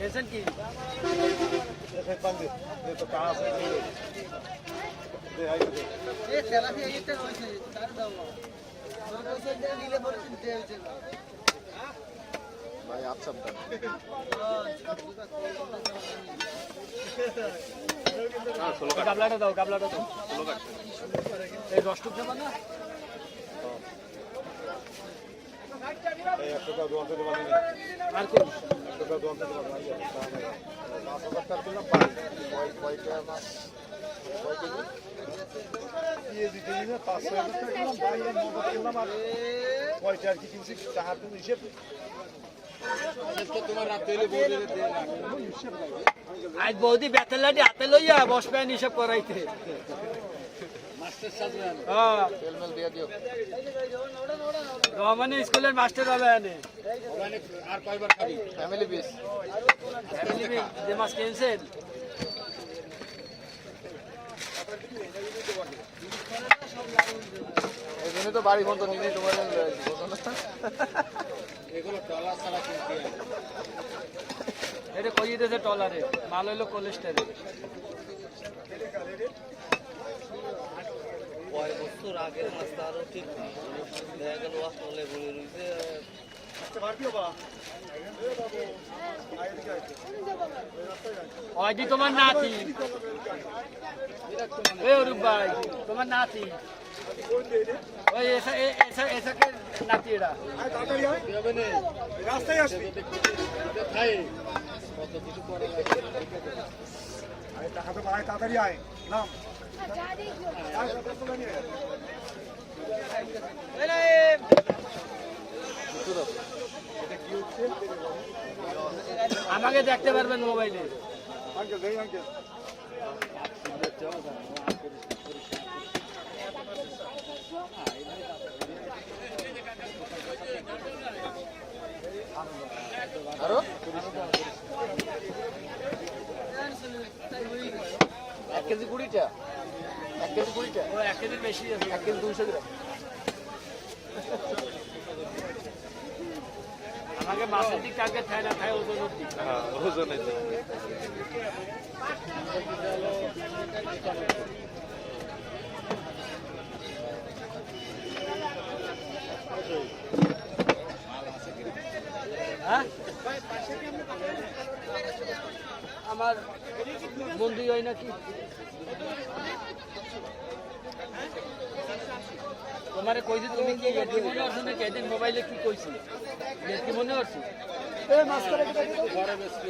tension কি ভাই আচ্ছা গাবলাটা দাও এই রসটুক দেবা না আর কোন আজ বৌদি বেতের লাঠি হাতে লইয়া বসবেন হিসাব করাইতে রহমানি স্কুলের মাস্টার হবে আর কয়বার খাবি ফ্যামিলি পিস যে মাস ক্যান্সেল এই জন্য তো বাড়ি বন্ধ নিজেই তোমার এগুলো টলার ছাড়া কিনতে এটা কই দিতেছে টলারে মাল হইলো কোলেস্টেরে কয় বছর আগের মাছটা আরো ঠিক দেখা গেল আসলে বলে রয়েছে ওই তোমার নাতি এ অরূপ ভাই তোমার নাতি ওই এসাকে নাতি এরা রাস্তায় আসবি কত কিছু করা লাগে টাকা তো বাড়ায় তাড়াতাড়ি আয় নাম আমাকে দেখতে পারবেন মোবাইলে আরো 1 কেজি 20টা 1 কেজি 20টা ও 1 কেজির বেশি আছে 1 কেজি 200 গ্রাম আমাকে মাছের দিক টার্গেট খায় না খায় ওজনের দিক ওজনের দিক হ্যাঁ আমার বন্ধু হয় নাকি তোমারে কই যে তুমি কি এটি মনে হচ্ছে নাকি এদিন মোবাইলে কি কইছি এটি মনে হচ্ছে ঘরে বেশি